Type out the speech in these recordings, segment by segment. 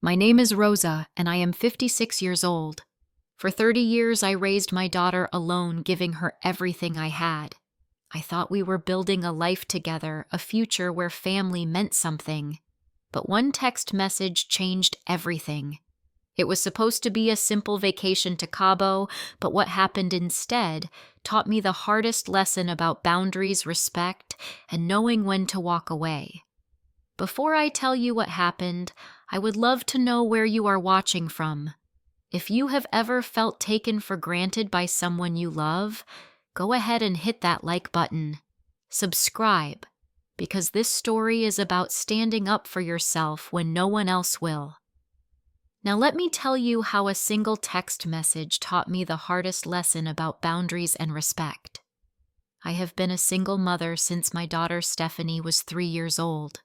My name is Rosa, and I am 56 years old. For 30 years, I raised my daughter alone, giving her everything I had. I thought we were building a life together, a future where family meant something. But one text message changed everything. It was supposed to be a simple vacation to Cabo, but what happened instead taught me the hardest lesson about boundaries, respect, and knowing when to walk away. Before I tell you what happened, I would love to know where you are watching from. If you have ever felt taken for granted by someone you love, go ahead and hit that like button. Subscribe, because this story is about standing up for yourself when no one else will. Now let me tell you how a single text message taught me the hardest lesson about boundaries and respect. I have been a single mother since my daughter Stephanie was 3 years old.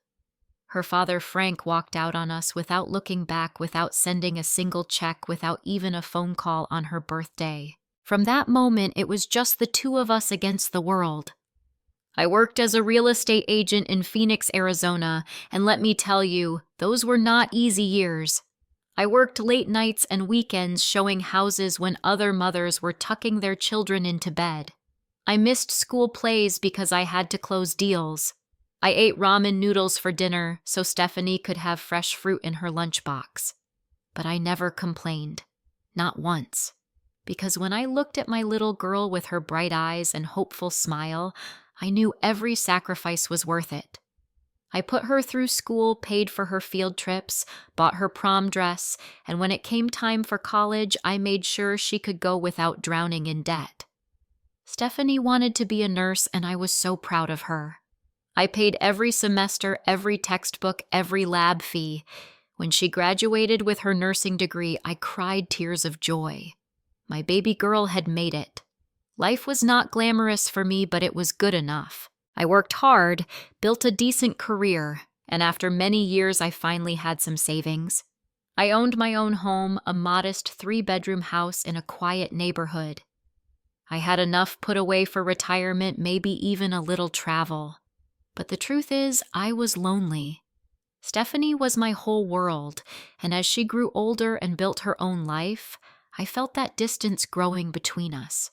Her father Frank walked out on us without looking back, without sending a single check, without even a phone call on her birthday. From that moment, it was just the two of us against the world. I worked as a real estate agent in Phoenix, Arizona, and let me tell you, those were not easy years. I worked late nights and weekends showing houses when other mothers were tucking their children into bed. I missed school plays because I had to close deals. I ate ramen noodles for dinner so Stephanie could have fresh fruit in her lunchbox. But I never complained, not once, because when I looked at my little girl with her bright eyes and hopeful smile, I knew every sacrifice was worth it. I put her through school, paid for her field trips, bought her prom dress, and when it came time for college, I made sure she could go without drowning in debt. Stephanie wanted to be a nurse, and I was so proud of her. I paid every semester, every textbook, every lab fee. When she graduated with her nursing degree, I cried tears of joy. My baby girl had made it. Life was not glamorous for me, but it was good enough. I worked hard, built a decent career, and after many years, I finally had some savings. I owned my own home, a modest 3-bedroom house in a quiet neighborhood. I had enough put away for retirement, maybe even a little travel. But the truth is, I was lonely. Stephanie was my whole world, and as she grew older and built her own life, I felt that distance growing between us.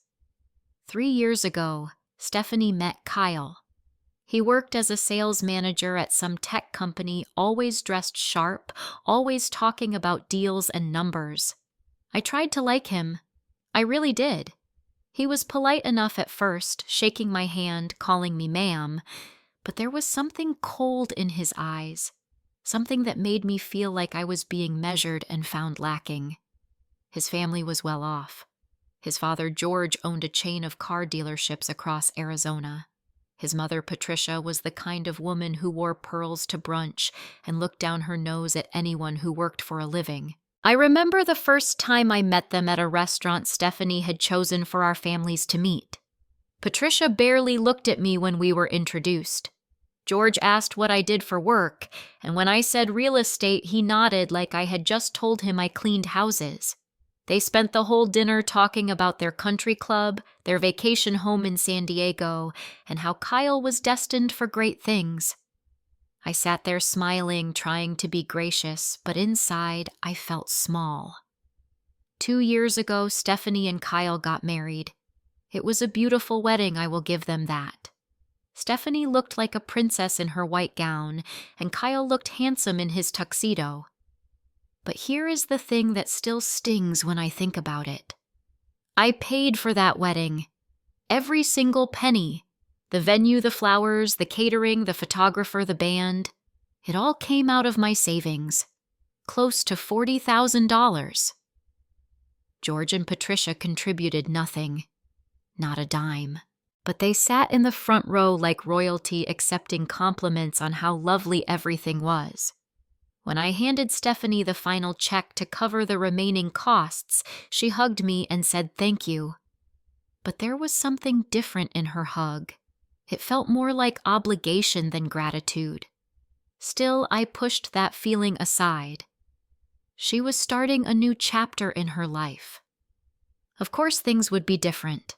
3 years ago, Stephanie met Kyle. He worked as a sales manager at some tech company, always dressed sharp, always talking about deals and numbers. I tried to like him. I really did. He was polite enough at first, shaking my hand, calling me ma'am, but there was something cold in his eyes, something that made me feel like I was being measured and found lacking. His family was well off. His father, George, owned a chain of car dealerships across Arizona. His mother, Patricia, was the kind of woman who wore pearls to brunch and looked down her nose at anyone who worked for a living. I remember the first time I met them at a restaurant Stephanie had chosen for our families to meet. Patricia barely looked at me when we were introduced. George asked what I did for work, and when I said real estate, he nodded like I had just told him I cleaned houses. They spent the whole dinner talking about their country club, their vacation home in San Diego, and how Kyle was destined for great things. I sat there smiling, trying to be gracious, but inside I felt small. 2 years ago, Stephanie and Kyle got married. It was a beautiful wedding, I will give them that. Stephanie looked like a princess in her white gown, and Kyle looked handsome in his tuxedo. But here is the thing that still stings when I think about it. I paid for that wedding. Every single penny. The venue, the flowers, the catering, the photographer, the band. It all came out of my savings. Close to $40,000. George and Patricia contributed nothing. Not a dime. But they sat in the front row like royalty, accepting compliments on how lovely everything was. When I handed Stephanie the final check to cover the remaining costs, she hugged me and said thank you. But there was something different in her hug. It felt more like obligation than gratitude. Still, I pushed that feeling aside. She was starting a new chapter in her life. Of course, things would be different.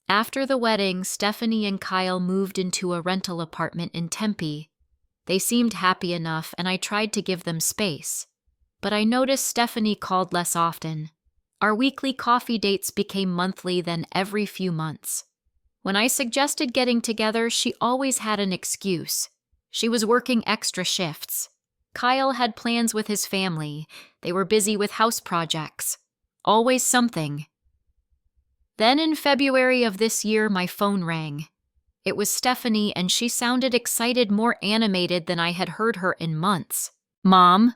After the wedding, Stephanie and Kyle moved into a rental apartment in Tempe. They seemed happy enough, and I tried to give them space. But I noticed Stephanie called less often. Our weekly coffee dates became monthly, then every few months. When I suggested getting together, she always had an excuse. She was working extra shifts. Kyle had plans with his family. They were busy with house projects. Always something. Then in February of this year, my phone rang. It was Stephanie, and she sounded excited, more animated than I had heard her in months. "Mom,"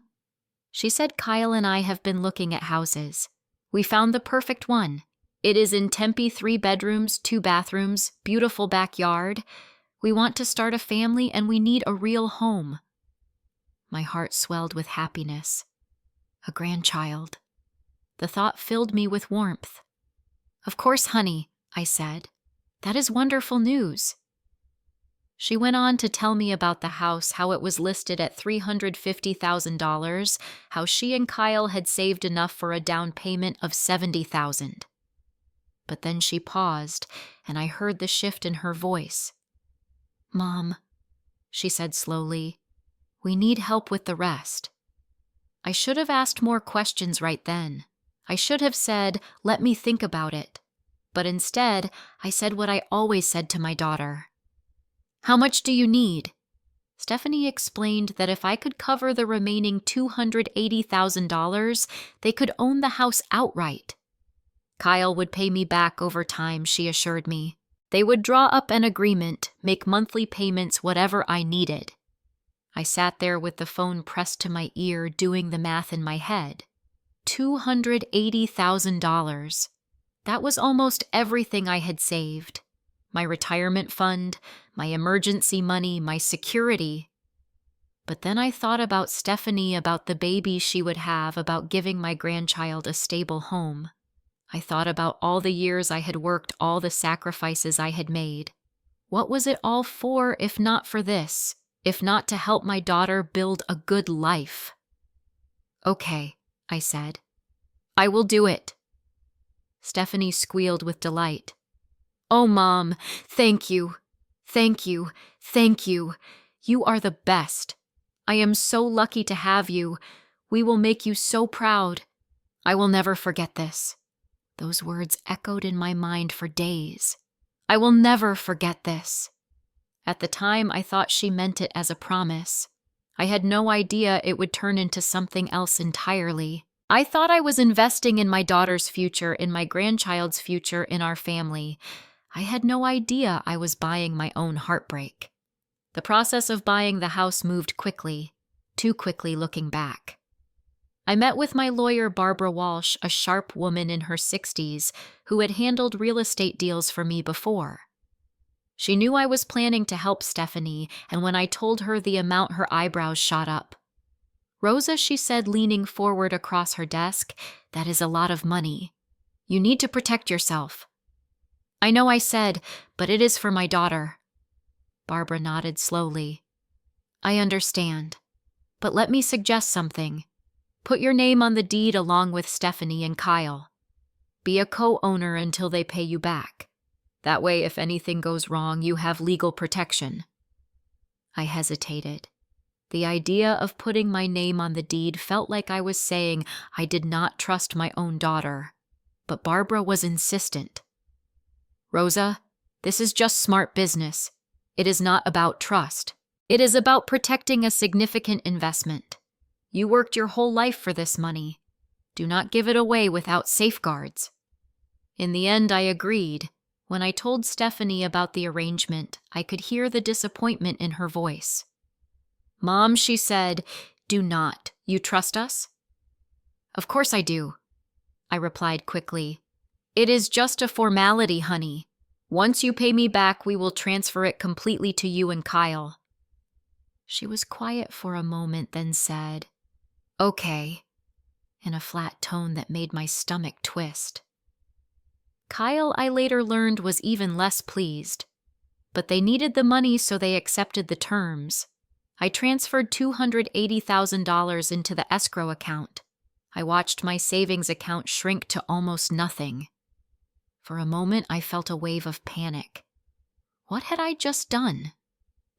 she said, "Kyle and I have been looking at houses. We found the perfect one. It is in Tempe, 3 bedrooms, 2 bathrooms, beautiful backyard. We want to start a family and we need a real home." My heart swelled with happiness. A grandchild. The thought filled me with warmth. "Of course, honey," I said. "That is wonderful news." She went on to tell me about the house, how it was listed at $350,000, how she and Kyle had saved enough for a down payment of $70,000. But then she paused, and I heard the shift in her voice. "Mom," she said slowly, "we need help with the rest." I should have asked more questions right then. I should have said, "Let me think about it." But instead, I said what I always said to my daughter. "How much do you need?" Stephanie explained that if I could cover the remaining $280,000, they could own the house outright. Kyle would pay me back over time, she assured me. They would draw up an agreement, make monthly payments, whatever I needed. I sat there with the phone pressed to my ear, doing the math in my head. $280,000. That was almost everything I had saved. My retirement fund, my emergency money, my security. But then I thought about Stephanie, about the baby she would have, about giving my grandchild a stable home. I thought about all the years I had worked, all the sacrifices I had made. What was it all for if not for this, if not to help my daughter build a good life? "Okay," I said. "I will do it." Stephanie squealed with delight. "Oh, Mom, thank you. Thank you. Thank you. You are the best. I am so lucky to have you. We will make you so proud. I will never forget this." Those words echoed in my mind for days. I will never forget this. At the time, I thought she meant it as a promise. I had no idea it would turn into something else entirely. I thought I was investing in my daughter's future, in my grandchild's future, in our family. I had no idea I was buying my own heartbreak. The process of buying the house moved quickly, too quickly looking back. I met with my lawyer, Barbara Walsh, a sharp woman in her 60s who had handled real estate deals for me before. She knew I was planning to help Stephanie, and when I told her the amount, her eyebrows shot up. "Rosa," she said, leaning forward across her desk, "that is a lot of money. You need to protect yourself." "I know," I said, "but it is for my daughter." Barbara nodded slowly. "I understand. But let me suggest something. Put your name on the deed along with Stephanie and Kyle. Be a co-owner until they pay you back. That way, if anything goes wrong, you have legal protection." I hesitated. The idea of putting my name on the deed felt like I was saying I did not trust my own daughter. But Barbara was insistent. "Rosa, this is just smart business. It is not about trust. It is about protecting a significant investment. You worked your whole life for this money. Do not give it away without safeguards." In the end, I agreed. When I told Stephanie about the arrangement, I could hear the disappointment in her voice. "Mom," she said, "do not. You trust us?" "Of course I do," I replied quickly. "It is just a formality, honey. Once you pay me back, we will transfer it completely to you and Kyle." She was quiet for a moment, then said, "Okay," in a flat tone that made my stomach twist. Kyle, I later learned, was even less pleased. But they needed the money, so they accepted the terms. I transferred $280,000 into the escrow account. I watched my savings account shrink to almost nothing. For a moment, I felt a wave of panic. What had I just done?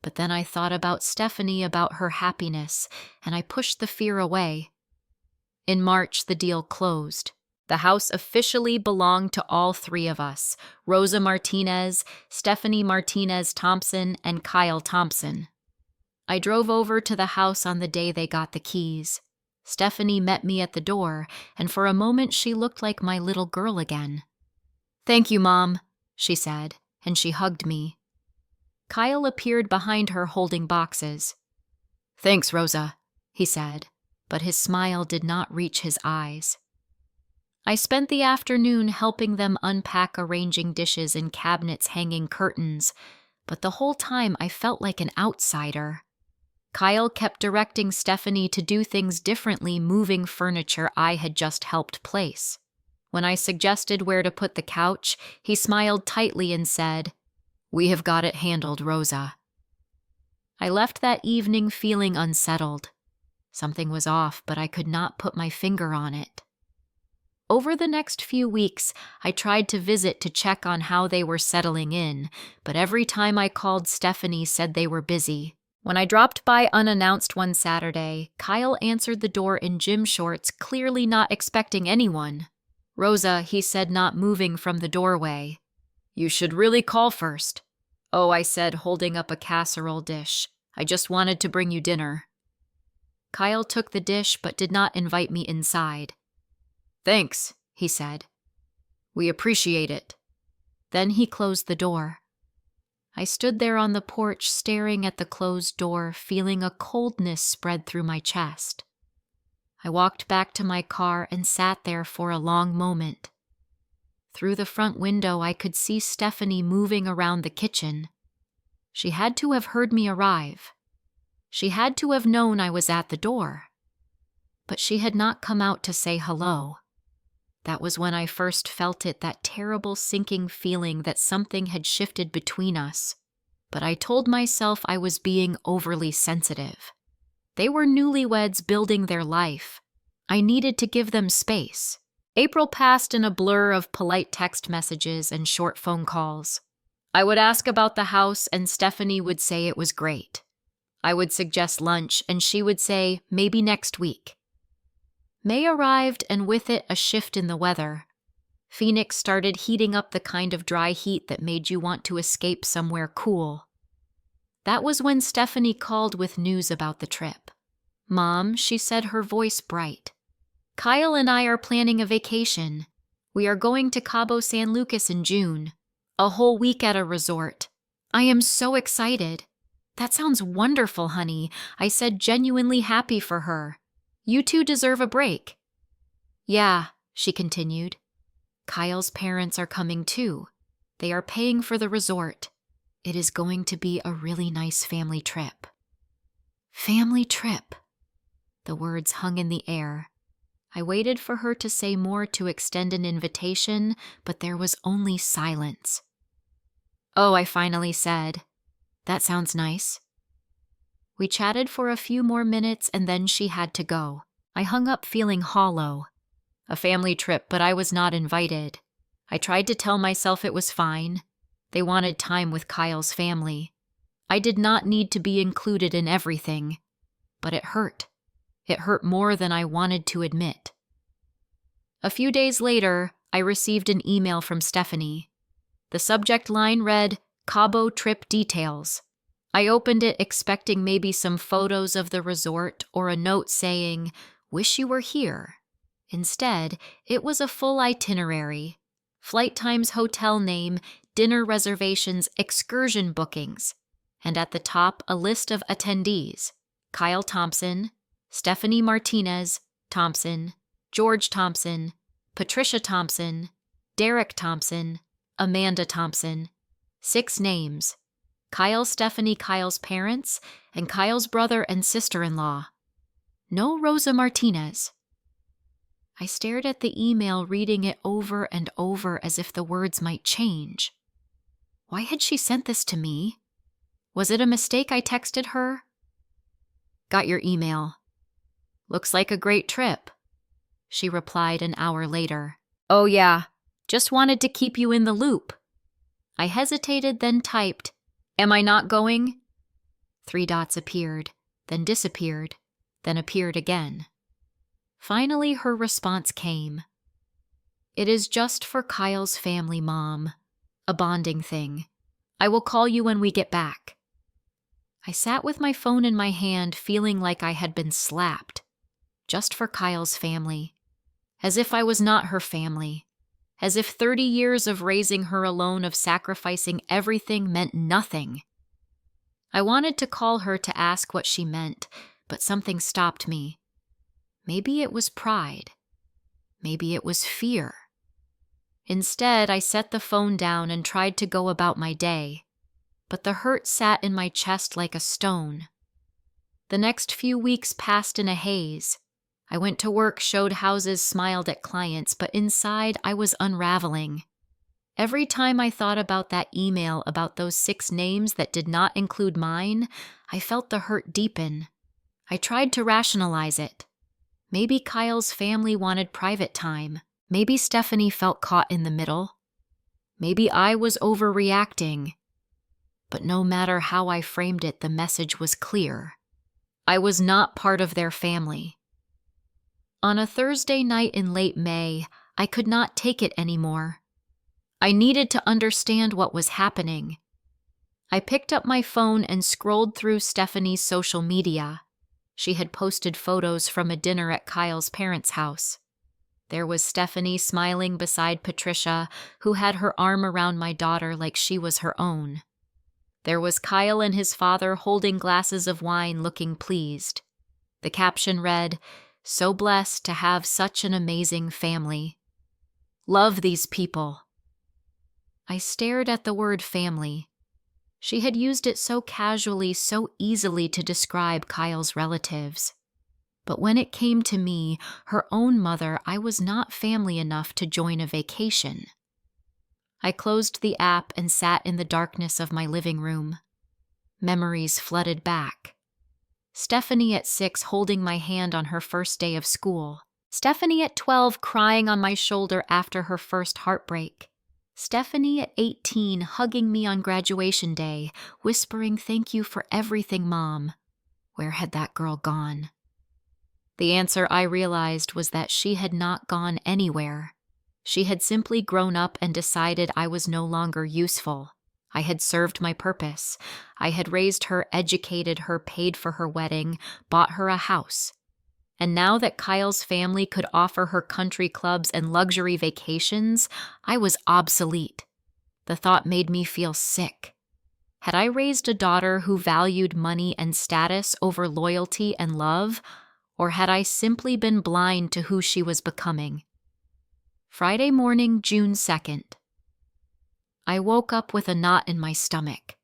But then I thought about Stephanie, about her happiness, and I pushed the fear away. In March, the deal closed. The house officially belonged to all three of us: Rosa Martinez, Stephanie Martinez Thompson, and Kyle Thompson. I drove over to the house on the day they got the keys. Stephanie met me at the door, and for a moment she looked like my little girl again. "Thank you, Mom," she said, and she hugged me. Kyle appeared behind her holding boxes. "Thanks, Rosa," he said, but his smile did not reach his eyes. I spent the afternoon helping them unpack arranging dishes in cabinets hanging curtains, but the whole time I felt like an outsider. Kyle kept directing Stephanie to do things differently, moving furniture I had just helped place. When I suggested where to put the couch, he smiled tightly and said, "We have got it handled, Rosa." I left that evening feeling unsettled. Something was off, but I could not put my finger on it. Over the next few weeks, I tried to visit to check on how they were settling in, but every time I called, Stephanie said they were busy. When I dropped by unannounced one Saturday, Kyle answered the door in gym shorts, clearly not expecting anyone. "Rosa," he said, not moving from the doorway. "You should really call first." "Oh," I said, holding up a casserole dish. "I just wanted to bring you dinner." Kyle took the dish but did not invite me inside. "Thanks," he said. "We appreciate it." Then he closed the door. I stood there on the porch staring at the closed door, feeling a coldness spread through my chest. I walked back to my car and sat there for a long moment. Through the front window, I could see Stephanie moving around the kitchen. She had to have heard me arrive. She had to have known I was at the door. But she had not come out to say hello. That was when I first felt it, that terrible sinking feeling that something had shifted between us. But I told myself I was being overly sensitive. They were newlyweds building their life. I needed to give them space. April passed in a blur of polite text messages and short phone calls. I would ask about the house and Stephanie would say it was great. I would suggest lunch and she would say maybe next week. May arrived and with it a shift in the weather. Phoenix started heating up, the kind of dry heat that made you want to escape somewhere cool. That was when Stephanie called with news about the trip. "Mom," she said, her voice bright. "Kyle and I are planning a vacation. We are going to Cabo San Lucas in June. A whole week at a resort. I am so excited." "That sounds wonderful, honey," I said, genuinely happy for her. "You two deserve a break." "Yeah," she continued. "Kyle's parents are coming too. They are paying for the resort. It is going to be a really nice family trip." Family trip. The words hung in the air. I waited for her to say more, to extend an invitation, but there was only silence. "Oh," I finally said. "That sounds nice." We chatted for a few more minutes and then she had to go. I hung up feeling hollow. A family trip, but I was not invited. I tried to tell myself it was fine. They wanted time with Kyle's family. I did not need to be included in everything. But it hurt. It hurt more than I wanted to admit. A few days later, I received an email from Stephanie. The subject line read, "Cabo trip details." I opened it expecting maybe some photos of the resort or a note saying, "Wish you were here." Instead, it was a full itinerary. Flight times, hotel name, dinner reservations, excursion bookings. And at the top, a list of attendees: Kyle Thompson, Stephanie Martinez Thompson, George Thompson, Patricia Thompson, Derek Thompson, Amanda Thompson. 6 names: Kyle, Stephanie, Kyle's parents, and Kyle's brother and sister-in-law. No Rosa Martinez. I stared at the email, reading it over and over as if the words might change. Why had she sent this to me? Was it a mistake I texted her? "Got your email. Looks like a great trip," she replied an hour later. "Oh yeah, just wanted to keep you in the loop." I hesitated, then typed, "Am I not going?" 3 dots appeared, then disappeared, then appeared again. Finally, her response came. "It is just for Kyle's family, Mom. A bonding thing. I will call you when we get back." I sat with my phone in my hand, feeling like I had been slapped. Just for Kyle's family. As if I was not her family. As if 30 years of raising her alone, of sacrificing everything, meant nothing. I wanted to call her to ask what she meant, but something stopped me. Maybe it was pride. Maybe it was fear. Instead, I set the phone down and tried to go about my day, but the hurt sat in my chest like a stone. The next few weeks passed in a haze. I went to work, showed houses, smiled at clients, but inside I was unraveling. Every time I thought about that email about those 6 names that did not include mine, I felt the hurt deepen. I tried to rationalize it. Maybe Kyle's family wanted private time. Maybe Stephanie felt caught in the middle. Maybe I was overreacting. But no matter how I framed it, the message was clear. I was not part of their family. On a Thursday night in late May, I could not take it anymore. I needed to understand what was happening. I picked up my phone and scrolled through Stephanie's social media. She had posted photos from a dinner at Kyle's parents' house. There was Stephanie smiling beside Patricia, who had her arm around my daughter like she was her own. There was Kyle and his father holding glasses of wine, looking pleased. The caption read, "So blessed to have such an amazing family. Love these people." I stared at the word family. She had used it so casually, so easily to describe Kyle's relatives. But when it came to me, her own mother, I was not family enough to join a vacation. I closed the app and sat in the darkness of my living room. Memories flooded back. Stephanie at 6 holding my hand on her first day of school. Stephanie at 12 crying on my shoulder after her first heartbreak. Stephanie at 18 hugging me on graduation day, whispering, "Thank you for everything, Mom." Where had that girl gone? The answer, I realized, was that she had not gone anywhere. She had simply grown up and decided I was no longer useful. I had served my purpose. I had raised her, educated her, paid for her wedding, bought her a house. And now that Kyle's family could offer her country clubs and luxury vacations, I was obsolete. The thought made me feel sick. Had I raised a daughter who valued money and status over loyalty and love, or had I simply been blind to who she was becoming? Friday morning, June 2nd. I woke up with a knot in my stomach.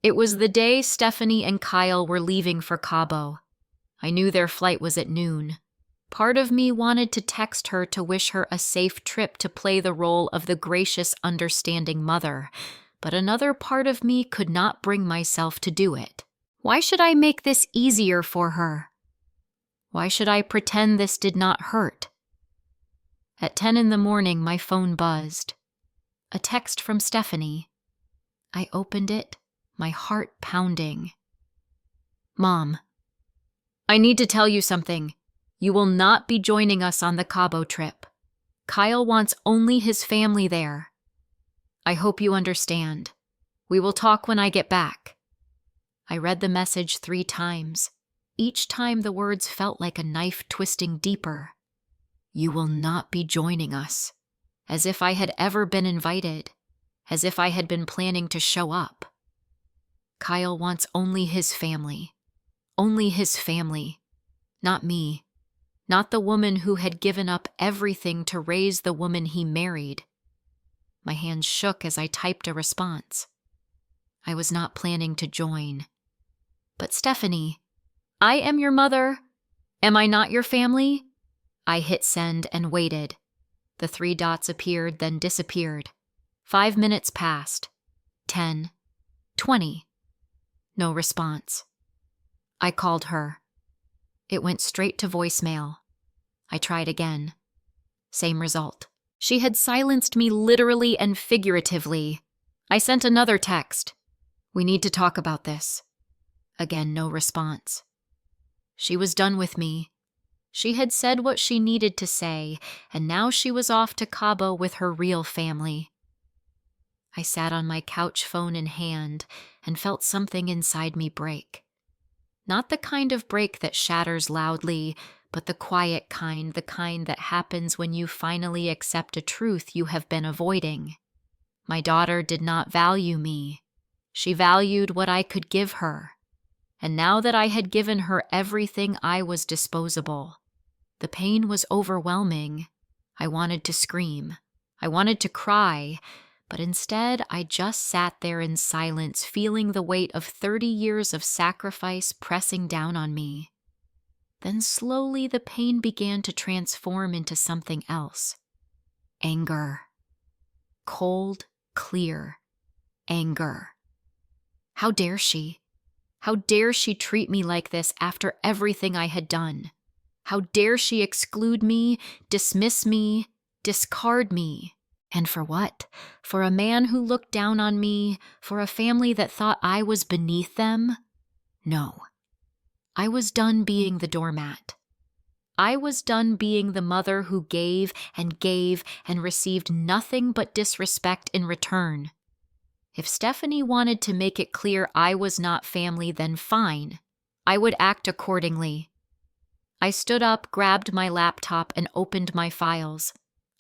It was the day Stephanie and Kyle were leaving for Cabo. I knew their flight was at noon. Part of me wanted to text her to wish her a safe trip, to play the role of the gracious, understanding mother, but another part of me could not bring myself to do it. Why should I make this easier for her? Why should I pretend this did not hurt? At 10 in the morning, my phone buzzed. A text from Stephanie. I opened it, my heart pounding. "Mom, I need to tell you something. You will not be joining us on the Cabo trip. Kyle wants only his family there. I hope you understand. We will talk when I get back." I read the message 3 times. Each time the words felt like a knife twisting deeper. You will not be joining us. As if I had ever been invited. As if I had been planning to show up. Kyle wants only his family. Only his family. Not me. Not the woman who had given up everything to raise the woman he married. My hands shook as I typed a response. I was not planning to join. But Stephanie, I am your mother. Am I not your family? I hit send and waited. The 3 dots appeared, then disappeared. 5 minutes passed. 10. 20. No response. I called her. It went straight to voicemail. I tried again. Same result. She had silenced me literally and figuratively. I sent another text. We need to talk about this. Again, no response. She was done with me. She had said what she needed to say, and now she was off to Cabo with her real family. I sat on my couch, phone in hand, and felt something inside me break. Not the kind of break that shatters loudly, but the quiet kind, the kind that happens when you finally accept a truth you have been avoiding. My daughter did not value me. She valued what I could give her. And now that I had given her everything, I was disposable. The pain was overwhelming. I wanted to scream. I wanted to cry. But instead, I just sat there in silence, feeling the weight of 30 years of sacrifice pressing down on me. Then slowly the pain began to transform into something else. Anger. Cold, clear anger. How dare she? How dare she treat me like this after everything I had done? How dare she exclude me, dismiss me, discard me? And for what? For a man who looked down on me, for a family that thought I was beneath them? No. I was done being the doormat. I was done being the mother who gave and received nothing but disrespect in return. If Stephanie wanted to make it clear I was not family, then fine. I would act accordingly. I stood up, grabbed my laptop, and opened my files.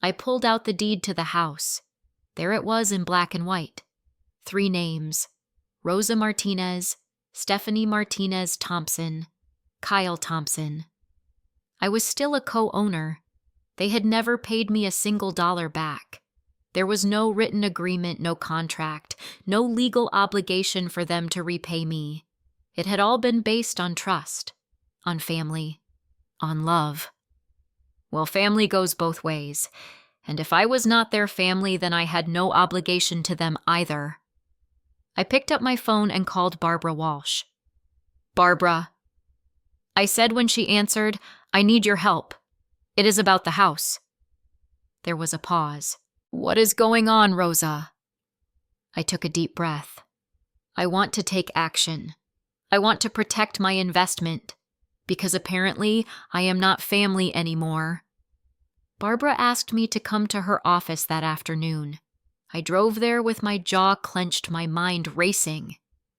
I pulled out the deed to the house. There it was in black and white. 3 names: Rosa Martinez, Stephanie Martinez Thompson, Kyle Thompson. I was still a co-owner. They had never paid me a single dollar back. There was no written agreement, no contract, no legal obligation for them to repay me. It had all been based on trust, on family, on love. Well, family goes both ways, and if I was not their family, then I had no obligation to them either. I picked up my phone and called Barbara Walsh. "Barbara," I said when she answered, "I need your help. It is about the house." There was a pause. "What is going on, Rosa?" I took a deep breath. I want to take action. I want to protect my investment, because apparently I am not family anymore. Barbara asked me to come to her office that afternoon. I drove there with my jaw clenched, my mind racing.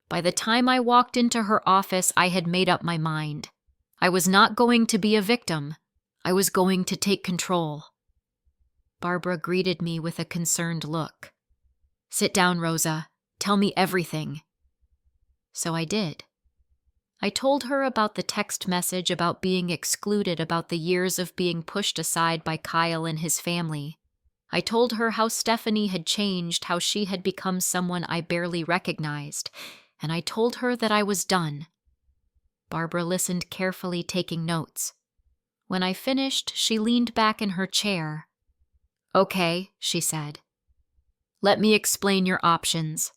By the time I walked into her office, I had made up my mind. I was not going to be a victim. I was going to take control. Barbara greeted me with a concerned look. "Sit down, Rosa. Tell me everything." So I did. I told her about the text message about being excluded, about the years of being pushed aside by Kyle and his family. I told her how Stephanie had changed, how she had become someone I barely recognized, and I told her that I was done. Barbara listened carefully, taking notes. When I finished, she leaned back in her chair. "Okay," she said. "Let me explain your options.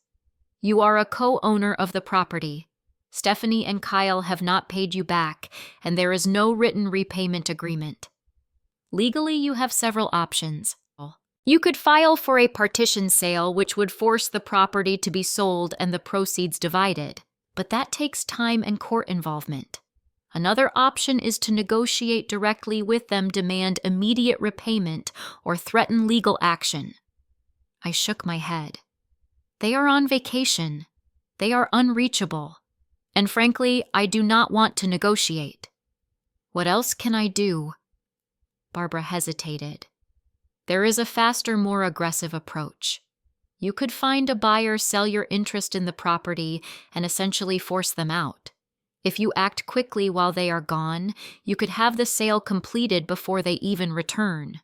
You are a co-owner of the property. Stephanie and Kyle have not paid you back, and there is no written repayment agreement. Legally, you have several options. You could file for a partition sale, which would force the property to be sold and the proceeds divided, but that takes time and court involvement. Another option is to negotiate directly with them, demand immediate repayment, or threaten legal action." I shook my head. They are on vacation. They are unreachable. And frankly, I do not want to negotiate. What else can I do? Barbara hesitated. There is a faster, more aggressive approach. You could find a buyer, sell your interest in the property, and essentially force them out. If you act quickly while they are gone, you could have the sale completed before they even return.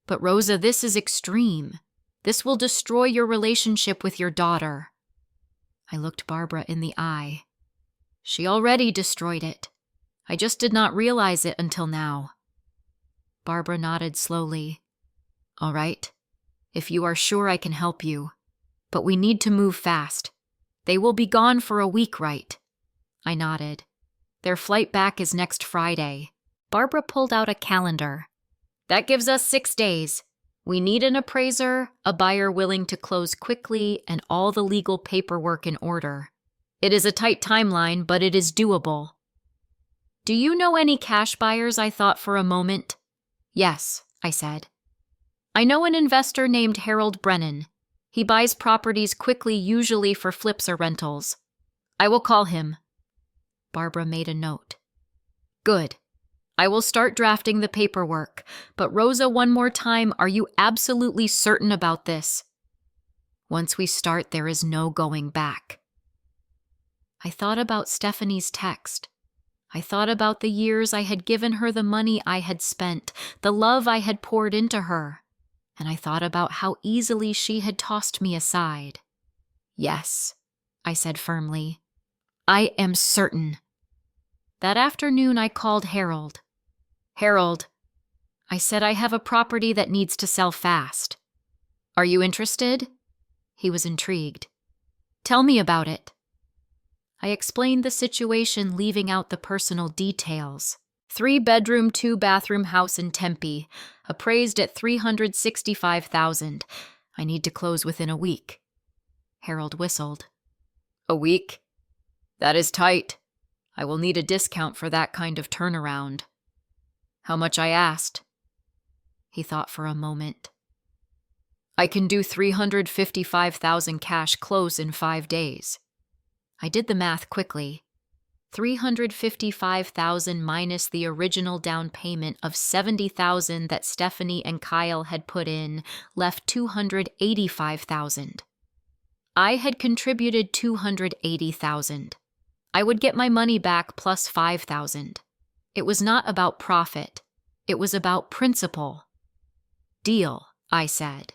But Rosa, this is extreme. This will destroy your relationship with your daughter. I looked Barbara in the eye. She already destroyed it. I just did not realize it until now. Barbara nodded slowly. All right, if you are sure I can help you. But we need to move fast. They will be gone for a week, right? I nodded. Their flight back is next Friday. Barbara pulled out a calendar. That gives us 6 days. We need an appraiser, a buyer willing to close quickly, and all the legal paperwork in order. It is a tight timeline, but it is doable. Do you know any cash buyers? I thought for a moment. Yes, I said. I know an investor named Harold Brennan. He buys properties quickly, usually for flips or rentals. I will call him. Barbara made a note. Good. I will start drafting the paperwork. But Rosa, one more time, are you absolutely certain about this? Once we start, there is no going back. I thought about Stephanie's text. I thought about the years I had given her, the money I had spent, the love I had poured into her, and I thought about how easily she had tossed me aside. Yes, I said firmly. I am certain. That afternoon I called Harold. Harold, I said, I have a property that needs to sell fast. Are you interested? He was intrigued. Tell me about it. I explained the situation, leaving out the personal details. 3-bedroom, 2-bathroom house in Tempe, appraised at $365,000. I need to close within a week. Harold whistled. A week? That is tight. I will need a discount for that kind of turnaround. How much? I asked. He thought for a moment. I can do $355,000 cash close in 5 days. I did the math quickly. $355,000 minus the original down payment of $70,000 that Stephanie and Kyle had put in left $285,000. I had contributed $280,000. I would get my money back plus $5,000. It was not about profit. It was about principle. Deal, I said.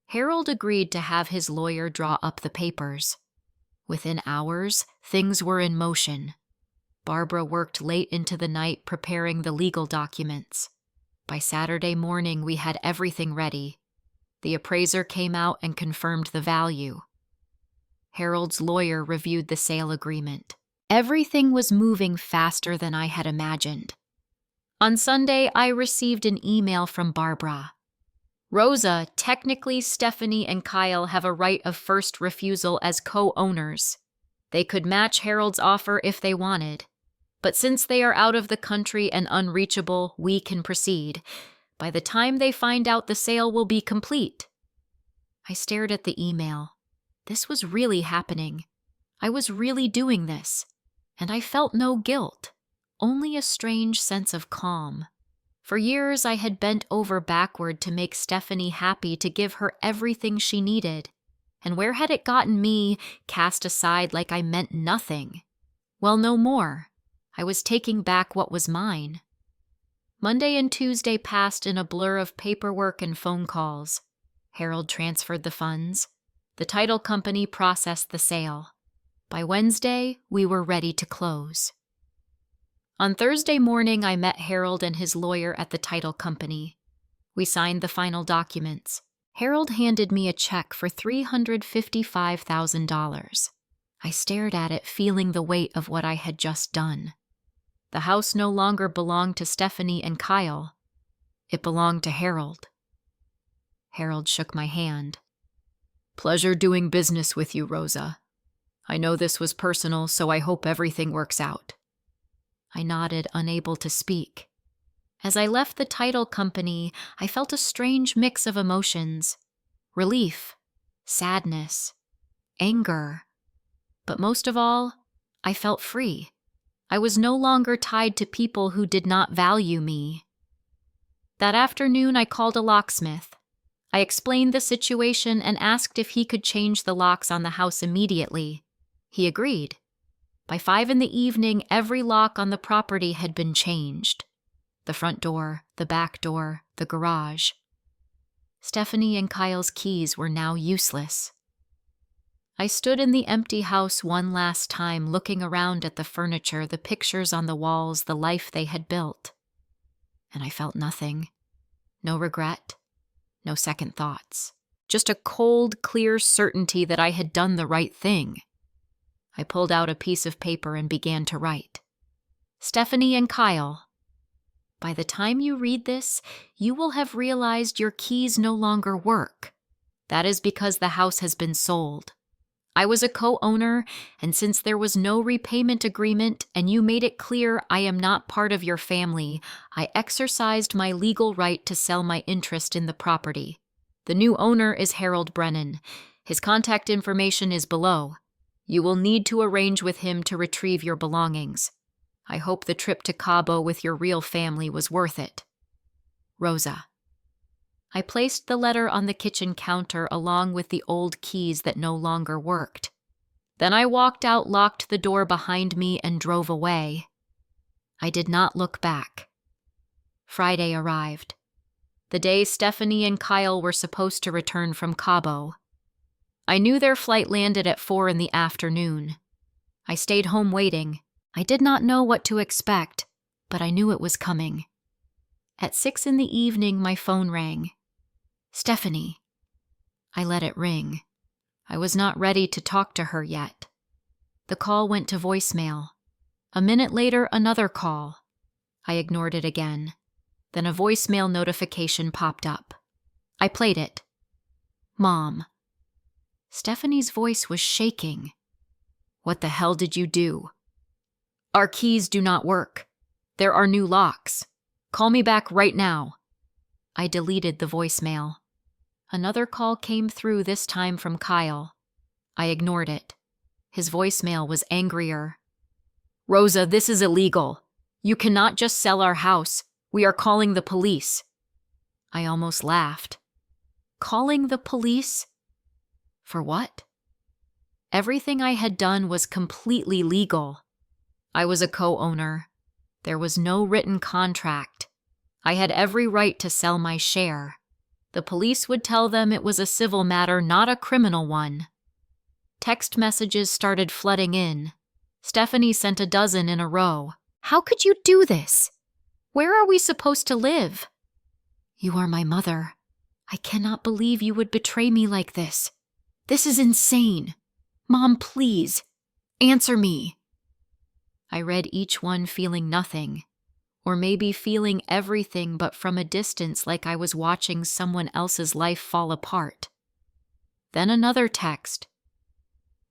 Harold agreed to have his lawyer draw up the papers. Within hours, things were in motion. Barbara worked late into the night preparing the legal documents. By Saturday morning, we had everything ready. The appraiser came out and confirmed the value. Harold's lawyer reviewed the sale agreement. Everything was moving faster than I had imagined. On Sunday, I received an email from Barbara. Rosa, technically Stephanie and Kyle have a right of first refusal as co-owners. They could match Harold's offer if they wanted. But since they are out of the country and unreachable, we can proceed. By the time they find out, the sale will be complete. I stared at the email. This was really happening. I was really doing this. And I felt no guilt, only a strange sense of calm. For years, I had bent over backward to make Stephanie happy, to give her everything she needed. And where had it gotten me, cast aside like I meant nothing? Well, no more. I was taking back what was mine. Monday and Tuesday passed in a blur of paperwork and phone calls. Harold transferred the funds. The title company processed the sale. By Wednesday, we were ready to close. On Thursday morning, I met Harold and his lawyer at the title company. We signed the final documents. Harold handed me a check for $355,000. I stared at it, feeling the weight of what I had just done. The house no longer belonged to Stephanie and Kyle. It belonged to Harold. Harold shook my hand. Pleasure doing business with you, Rosa. I know this was personal, so I hope everything works out. I nodded, unable to speak. As I left the title company, I felt a strange mix of emotions. Relief, sadness, anger. But most of all, I felt free. I was no longer tied to people who did not value me. That afternoon, I called a locksmith. I explained the situation and asked if he could change the locks on the house immediately. He agreed. By 5 p.m, every lock on the property had been changed. The front door, the back door, the garage. Stephanie and Kyle's keys were now useless. I stood in the empty house one last time, looking around at the furniture, the pictures on the walls, the life they had built. And I felt nothing. No regret, no second thoughts. Just a cold, clear certainty that I had done the right thing. I pulled out a piece of paper and began to write. Stephanie and Kyle, by the time you read this, you will have realized your keys no longer work. That is because the house has been sold. I was a co-owner, and since there was no repayment agreement and you made it clear I am not part of your family, I exercised my legal right to sell my interest in the property. The new owner is Harold Brennan. His contact information is below. You will need to arrange with him to retrieve your belongings. I hope the trip to Cabo with your real family was worth it. Rosa. I placed the letter on the kitchen counter along with the old keys that no longer worked. Then I walked out, locked the door behind me, and drove away. I did not look back. Friday arrived. The day Stephanie and Kyle were supposed to return from Cabo. I knew their flight landed at 4 in the afternoon. I stayed home waiting. I did not know what to expect, but I knew it was coming. At 6 in the evening, my phone rang. Stephanie. I let it ring. I was not ready to talk to her yet. The call went to voicemail. A minute later, another call. I ignored it again. Then a voicemail notification popped up. I played it. Mom. Stephanie's voice was shaking. What the hell did you do? Our keys do not work. There are new locks. Call me back right now. I deleted the voicemail. Another call came through, this time from Kyle. I ignored it. His voicemail was angrier. Rosa, this is illegal. You cannot just sell our house. We are calling the police. I almost laughed. Calling the police? For what? Everything I had done was completely legal. I was a co-owner. There was no written contract. I had every right to sell my share. The police would tell them it was a civil matter, not a criminal one. Text messages started flooding in. Stephanie sent a dozen in a row. How could you do this? Where are we supposed to live? You are my mother. I cannot believe you would betray me like this. This is insane. Mom, please, answer me. I read each one feeling nothing, or maybe feeling everything but from a distance, like I was watching someone else's life fall apart. Then another text.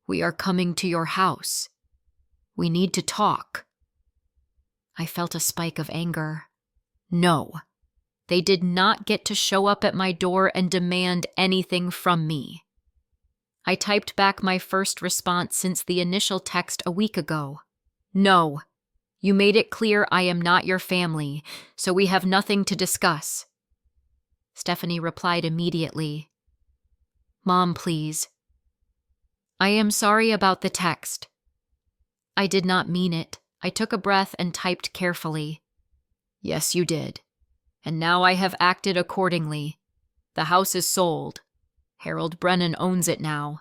We are coming to your house. We need to talk. I felt a spike of anger. No, they did not get to show up at my door and demand anything from me. I typed back my first response since the initial text a week ago. No, you made it clear I am not your family, so we have nothing to discuss. Stephanie replied immediately. Mom, please. I am sorry about the text. I did not mean it. I took a breath and typed carefully. Yes, you did. And now I have acted accordingly. The house is sold. Harold Brennan owns it now.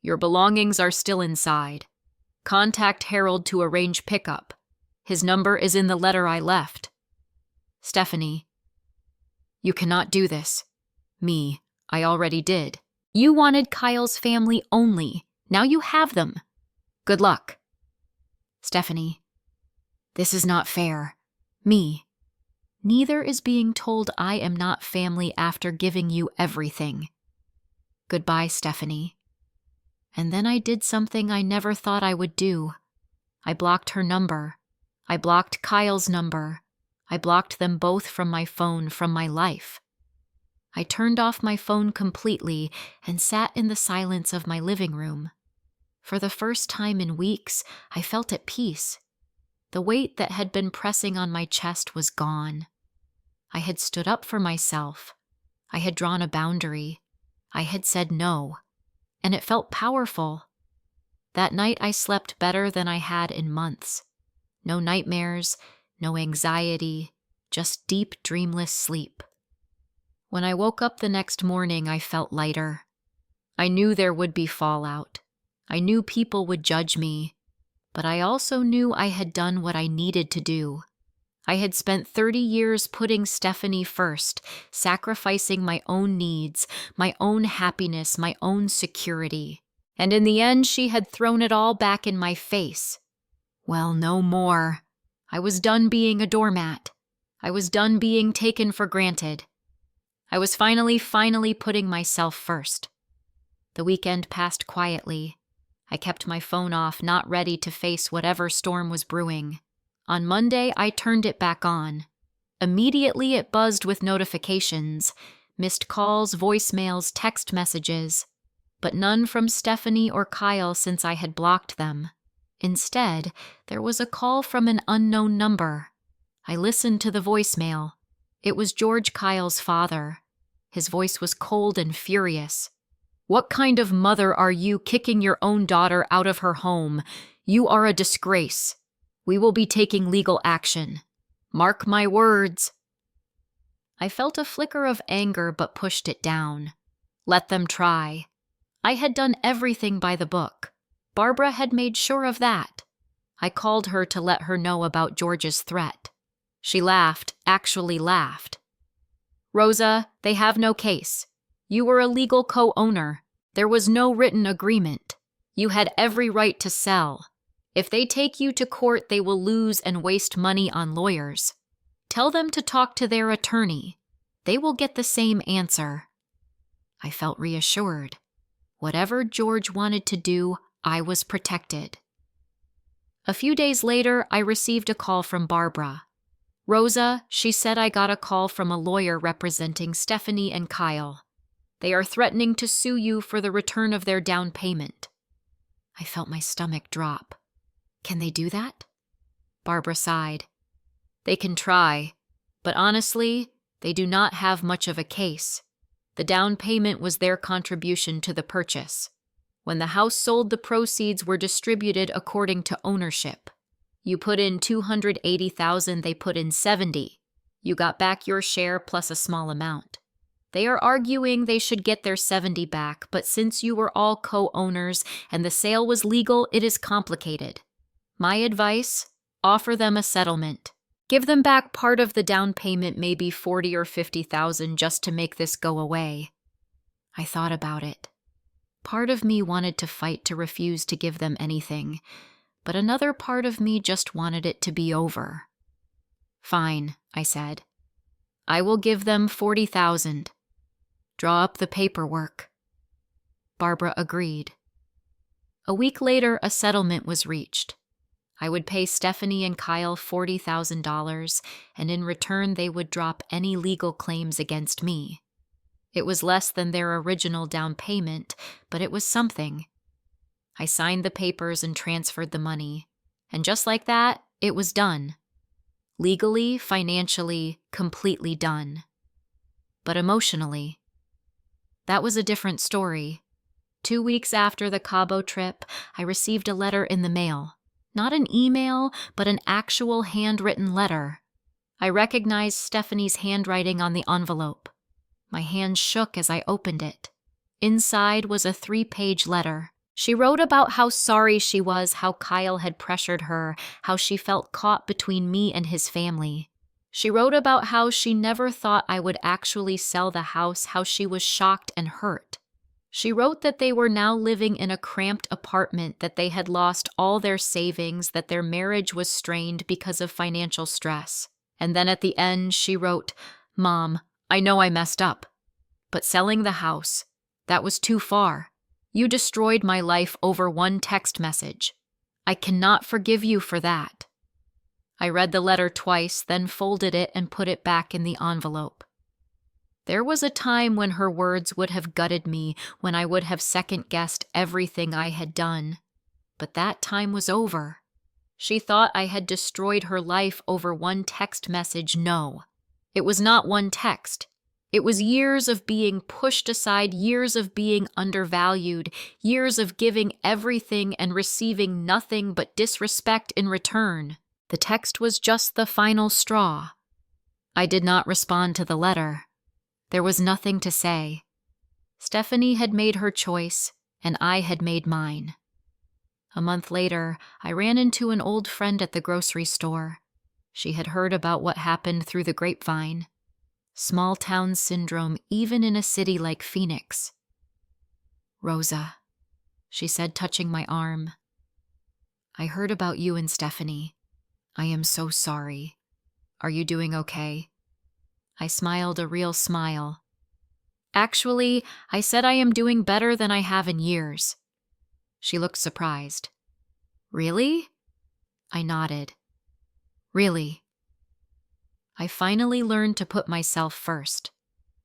Your belongings are still inside. Contact Harold to arrange pickup. His number is in the letter I left. Stephanie. You cannot do this. Me, I already did. You wanted Kyle's family only. Now you have them. Good luck. Stephanie. This is not fair. Me. Neither is being told I am not family after giving you everything. Goodbye, Stephanie. And then I did something I never thought I would do. I blocked her number. I blocked Kyle's number. I blocked them both from my phone, from my life. I turned off my phone completely and sat in the silence of my living room. For the first time in weeks, I felt at peace. The weight that had been pressing on my chest was gone. I had stood up for myself. I had drawn a boundary. I had said no, and it felt powerful. That night I slept better than I had in months. No nightmares, no anxiety, just deep, dreamless sleep. When I woke up the next morning, I felt lighter. I knew there would be fallout. I knew people would judge me, but I also knew I had done what I needed to do. I had spent 30 years putting Stephanie first, sacrificing my own needs, my own happiness, my own security. And in the end, she had thrown it all back in my face. Well, no more. I was done being a doormat. I was done being taken for granted. I was finally putting myself first. The weekend passed quietly. I kept my phone off, not ready to face whatever storm was brewing. On Monday, I turned it back on. Immediately, it buzzed with notifications, missed calls, voicemails, text messages, but none from Stephanie or Kyle since I had blocked them. Instead, there was a call from an unknown number. I listened to the voicemail. It was George Kyle's father. His voice was cold and furious. "What kind of mother are you, kicking your own daughter out of her home? You are a disgrace. We will be taking legal action. Mark my words." I felt a flicker of anger but pushed it down. Let them try. I had done everything by the book. Barbara had made sure of that. I called her to let her know about George's threat. She laughed, actually laughed. "Rosa, they have no case. You were a legal co-owner. There was no written agreement. You had every right to sell. If they take you to court, they will lose and waste money on lawyers. Tell them to talk to their attorney. They will get the same answer." I felt reassured. Whatever George wanted to do, I was protected. A few days later, I received a call from Barbara. "Rosa," she said, "I got a call from a lawyer representing Stephanie and Kyle. They are threatening to sue you for the return of their down payment." I felt my stomach drop. "Can they do that?" Barbara sighed. "They can try, but honestly, they do not have much of a case. The down payment was their contribution to the purchase. When the house sold, the proceeds were distributed according to ownership. You put in $280,000, they put in $70,000. You got back your share plus a small amount. They are arguing they should get their $70,000 back, but since you were all co-owners and the sale was legal, it is complicated. My advice, offer them a settlement. Give them back part of the down payment, maybe $40,000 or $50,000, just to make this go away." I thought about it. Part of me wanted to fight to refuse to give them anything, but another part of me just wanted it to be over. "Fine," I said. "I will give them $40,000. Draw up the paperwork." Barbara agreed. A week later, a settlement was reached. I would pay Stephanie and Kyle $40,000, and in return they would drop any legal claims against me. It was less than their original down payment, but it was something. I signed the papers and transferred the money, and just like that, it was done. Legally, financially, completely done. But emotionally, that was a different story. 2 weeks after the Cabo trip, I received a letter in the mail. Not an email, but an actual handwritten letter. I recognized Stephanie's handwriting on the envelope. My hand shook as I opened it. Inside was a 3-page letter. She wrote about how sorry she was, how Kyle had pressured her, how she felt caught between me and his family. She wrote about how she never thought I would actually sell the house, how she was shocked and hurt. She wrote that they were now living in a cramped apartment, that they had lost all their savings, that their marriage was strained because of financial stress. And then at the end, she wrote, "Mom, I know I messed up, but selling the house, that was too far. You destroyed my life over one text message. I cannot forgive you for that." I read the letter twice, then folded it and put it back in the envelope. There was a time when her words would have gutted me, when I would have second-guessed everything I had done. But that time was over. She thought I had destroyed her life over one text message. No, it was not one text. It was years of being pushed aside, years of being undervalued, years of giving everything and receiving nothing but disrespect in return. The text was just the final straw. I did not respond to the letter. There was nothing to say. Stephanie had made her choice, and I had made mine. A month later, I ran into an old friend at the grocery store. She had heard about what happened through the grapevine. Small town syndrome, even in a city like Phoenix. "Rosa," she said, touching my arm. "I heard about you and Stephanie. I am so sorry. Are you doing okay?" I smiled a real smile. "Actually, I said I am doing better than I have in years." She looked surprised. Really? I nodded. Really. I finally learned to put myself first.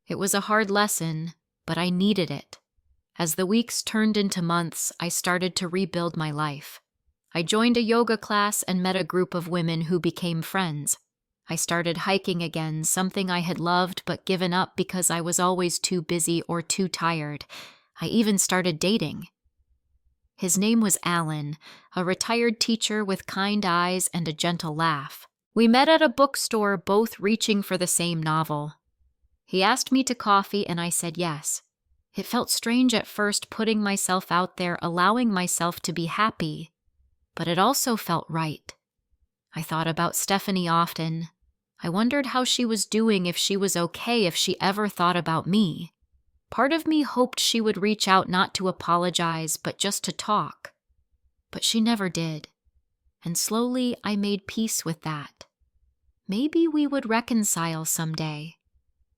It was a hard lesson, but I needed it. As the weeks turned into months, I started to rebuild my life. I joined a yoga class and met a group of women who became friends. I started hiking again, something I had loved but given up because I was always too busy or too tired. I even started dating. His name was Alan, a retired teacher with kind eyes and a gentle laugh. We met at a bookstore, both reaching for the same novel. He asked me to coffee and I said yes. It felt strange at first putting myself out there, allowing myself to be happy, but it also felt right. I thought about Stephanie often. I wondered how she was doing, if she was okay, if she ever thought about me. Part of me hoped she would reach out, not to apologize, but just to talk. But she never did. And slowly I made peace with that. Maybe we would reconcile someday.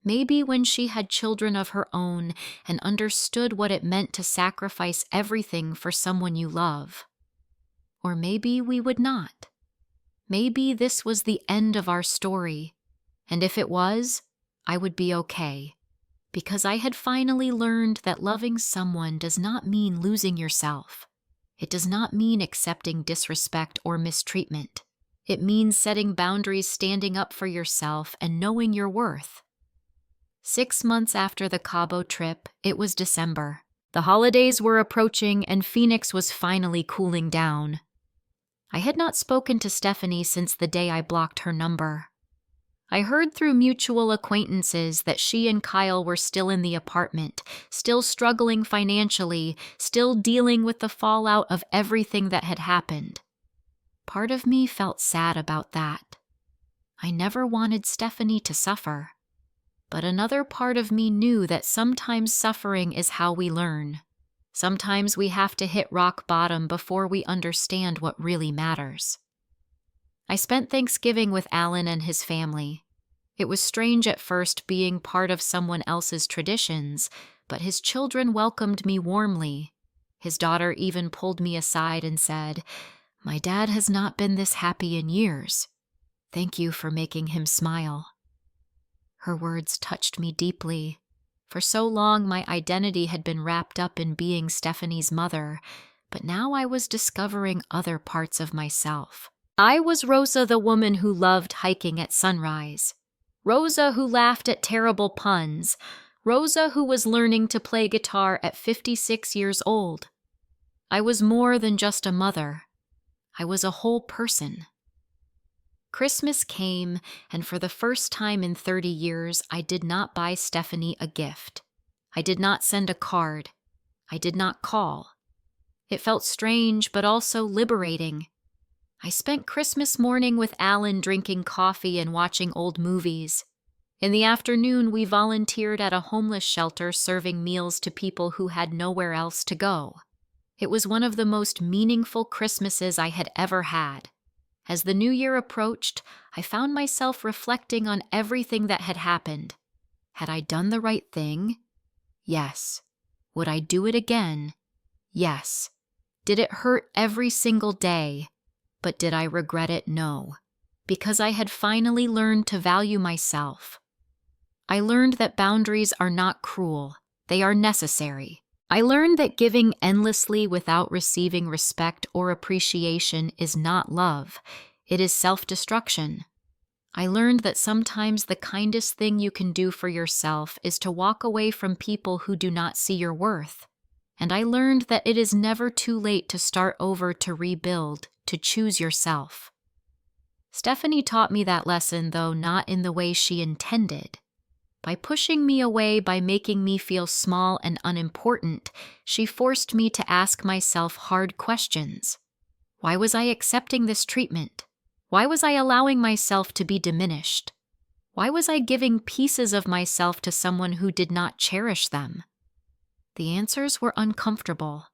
Maybe when she had children of her own and understood what it meant to sacrifice everything for someone you love. Or maybe we would not. Maybe this was the end of our story, and if it was, I would be okay, because I had finally learned that loving someone does not mean losing yourself. It does not mean accepting disrespect or mistreatment. It means setting boundaries, standing up for yourself, and knowing your worth. 6 months after the Cabo trip, it was December. The holidays were approaching and Phoenix was finally cooling down. I had not spoken to Stephanie since the day I blocked her number. I heard through mutual acquaintances that she and Kyle were still in the apartment, still struggling financially, still dealing with the fallout of everything that had happened. Part of me felt sad about that. I never wanted Stephanie to suffer. But another part of me knew that sometimes suffering is how we learn. Sometimes we have to hit rock bottom before we understand what really matters. I spent Thanksgiving with Alan and his family. It was strange at first being part of someone else's traditions, but his children welcomed me warmly. His daughter even pulled me aside and said, "My dad has not been this happy in years. Thank you for making him smile." Her words touched me deeply. For so long, my identity had been wrapped up in being Stephanie's mother, but now I was discovering other parts of myself. I was Rosa, the woman who loved hiking at sunrise. Rosa who laughed at terrible puns. Rosa who was learning to play guitar at 56 years old. I was more than just a mother. I was a whole person. Christmas came, and for the first time in 30 years, I did not buy Stephanie a gift. I did not send a card. I did not call. It felt strange, but also liberating. I spent Christmas morning with Alan drinking coffee and watching old movies. In the afternoon, we volunteered at a homeless shelter serving meals to people who had nowhere else to go. It was one of the most meaningful Christmases I had ever had. As the new year approached, I found myself reflecting on everything that had happened. Had I done the right thing? Yes. Would I do it again? Yes. Did it hurt every single day? But did I regret it? No. Because I had finally learned to value myself. I learned that boundaries are not cruel. They are necessary. I learned that giving endlessly without receiving respect or appreciation is not love. It is self-destruction. I learned that sometimes the kindest thing you can do for yourself is to walk away from people who do not see your worth. And I learned that it is never too late to start over, to rebuild, to choose yourself. Stephanie taught me that lesson, though not in the way she intended. By pushing me away, by making me feel small and unimportant, she forced me to ask myself hard questions. Why was I accepting this treatment? Why was I allowing myself to be diminished? Why was I giving pieces of myself to someone who did not cherish them? The answers were uncomfortable.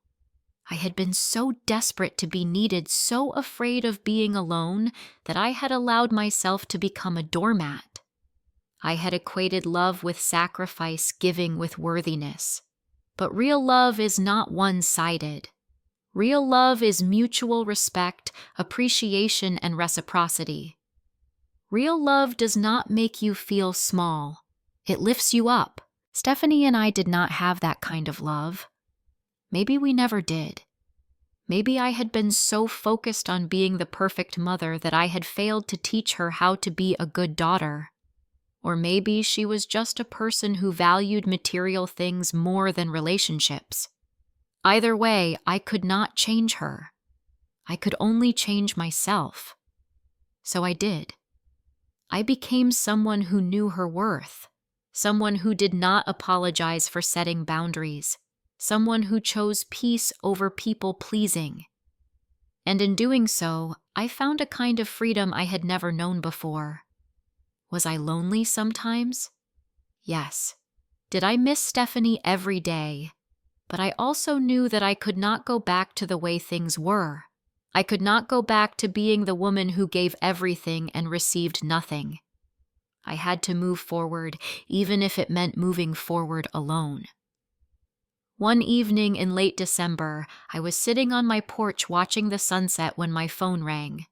I had been so desperate to be needed, so afraid of being alone, that I had allowed myself to become a doormat. I had equated love with sacrifice, giving with worthiness. But real love is not one-sided. Real love is mutual respect, appreciation, and reciprocity. Real love does not make you feel small. It lifts you up. Stephanie and I did not have that kind of love. Maybe we never did. Maybe I had been so focused on being the perfect mother that I had failed to teach her how to be a good daughter. Or maybe she was just a person who valued material things more than relationships. Either way, I could not change her. I could only change myself. So I did. I became someone who knew her worth, someone who did not apologize for setting boundaries, someone who chose peace over people-pleasing. And in doing so, I found a kind of freedom I had never known before. Was I lonely sometimes? Yes. Did I miss Stephanie every day? But I also knew that I could not go back to the way things were. I could not go back to being the woman who gave everything and received nothing. I had to move forward, even if it meant moving forward alone. One evening in late December, I was sitting on my porch watching the sunset when my phone rang.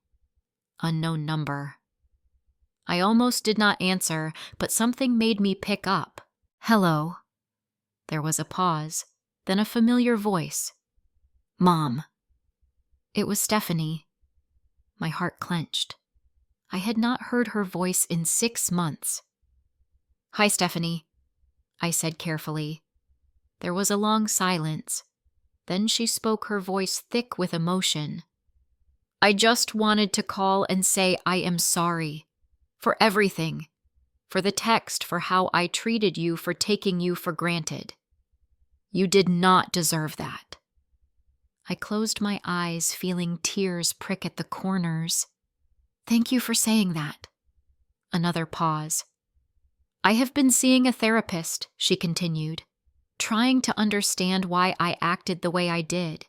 Unknown number. I almost did not answer, but something made me pick up. Hello. There was a pause, then a familiar voice. Mom. It was Stephanie. My heart clenched. I had not heard her voice in 6 months. Hi, Stephanie, I said carefully. There was a long silence. Then she spoke, her voice thick with emotion. I just wanted to call and say I am sorry. For everything. For the text, for how I treated you, for taking you for granted. You did not deserve that. I closed my eyes, feeling tears prick at the corners. Thank you for saying that. Another pause. I have been seeing a therapist, she continued, trying to understand why I acted the way I did.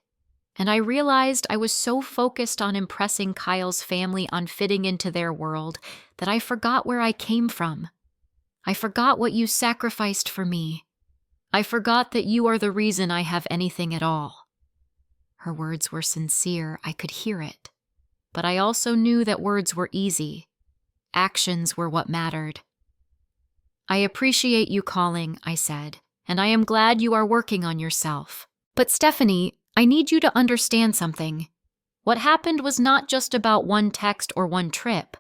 And I realized I was so focused on impressing Kyle's family, on fitting into their world, that I forgot where I came from. I forgot what you sacrificed for me. I forgot that you are the reason I have anything at all. Her words were sincere, I could hear it. But I also knew that words were easy. Actions were what mattered. I appreciate you calling, I said, and I am glad you are working on yourself. But Stephanie, I need you to understand something. What happened was not just about one text or one trip.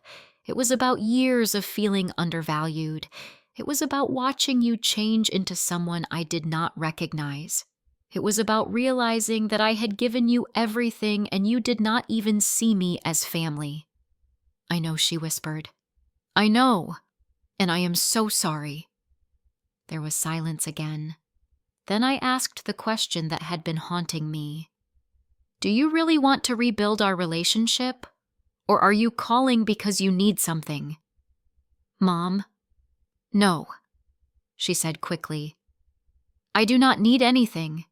It was about years of feeling undervalued. It was about watching you change into someone I did not recognize. It was about realizing that I had given you everything and you did not even see me as family. I know, she whispered. I know, and I am so sorry. There was silence again. Then I asked the question that had been haunting me. Do you really want to rebuild our relationship? Or are you calling because you need something? Mom? No, she said quickly. I do not need anything.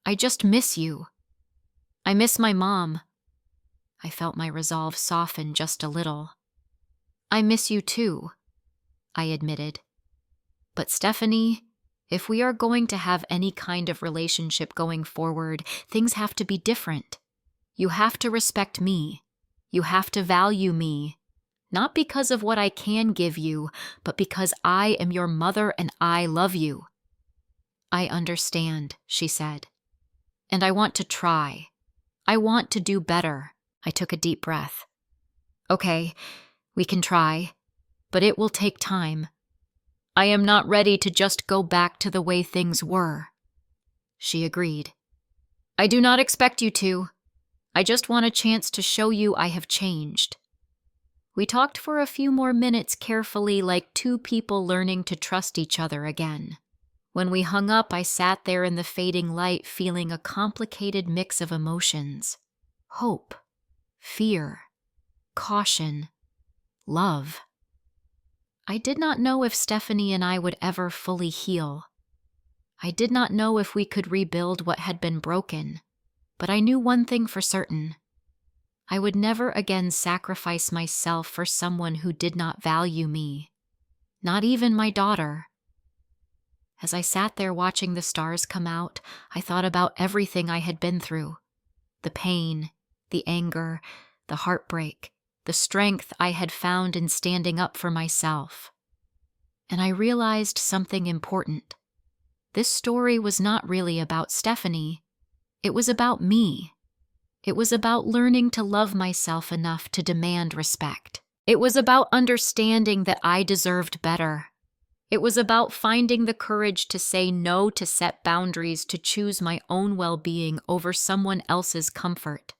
I just miss you. I miss my mom. I felt my resolve soften just a little. I miss you too, I admitted. But Stephanie, if we are going to have any kind of relationship going forward, things have to be different. You have to respect me. You have to value me. Not because of what I can give you, but because I am your mother and I love you. I understand, she said. And I want to try. I want to do better. I took a deep breath. Okay, we can try, but it will take time. I am not ready to just go back to the way things were. She agreed. I do not expect you to. I just want a chance to show you I have changed. We talked for a few more minutes carefully, like two people learning to trust each other again. When we hung up, I sat there in the fading light, feeling a complicated mix of emotions. Hope, fear, caution, love. I did not know if Stephanie and I would ever fully heal. I did not know if we could rebuild what had been broken, but I knew one thing for certain. I would never again sacrifice myself for someone who did not value me, not even my daughter. As I sat there watching the stars come out, I thought about everything I had been through. the pain, the anger, the heartbreak, the strength I had found in standing up for myself. And I realized something important. This story was not really about Stephanie. It was about me. It was about learning to love myself enough to demand respect. It was about understanding that I deserved better. It was about finding the courage to say no, to set boundaries, to choose my own well-being over someone else's comfort.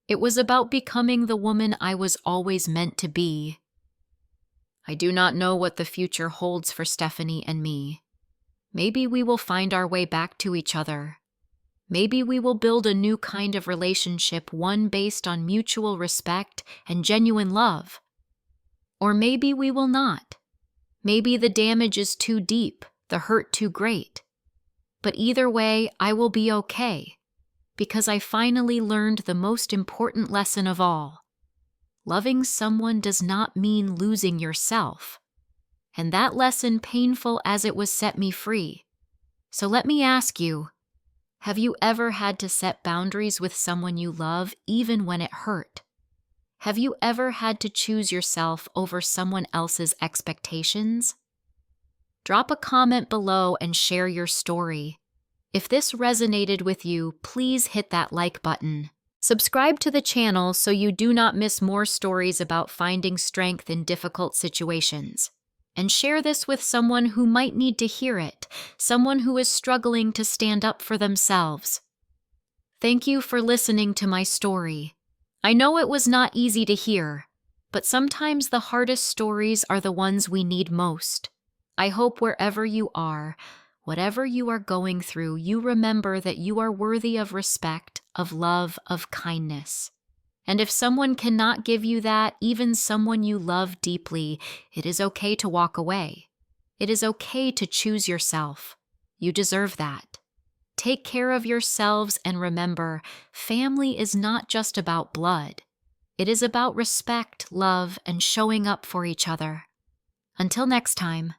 It was about becoming the woman I was always meant to be. I do not know what the future holds for Stephanie and me. Maybe we will find our way back to each other. Maybe we will build a new kind of relationship, one based on mutual respect and genuine love. Or maybe we will not. Maybe the damage is too deep, the hurt too great. But either way, I will be okay, because I finally learned the most important lesson of all. Loving someone does not mean losing yourself. And that lesson, painful as it was, set me free. So let me ask you, have you ever had to set boundaries with someone you love, even when it hurt? Have you ever had to choose yourself over someone else's expectations? Drop a comment below and share your story. If this resonated with you, please hit that like button. Subscribe to the channel so you do not miss more stories about finding strength in difficult situations. And share this with someone who might need to hear it, someone who is struggling to stand up for themselves. Thank you for listening to my story. I know it was not easy to hear, but sometimes the hardest stories are the ones we need most. I hope wherever you are, whatever you are going through, you remember that you are worthy of respect, of love, of kindness. And if someone cannot give you that, even someone you love deeply, it is okay to walk away. It is okay to choose yourself. You deserve that. Take care of yourselves and remember, family is not just about blood. It is about respect, love, and showing up for each other. Until next time.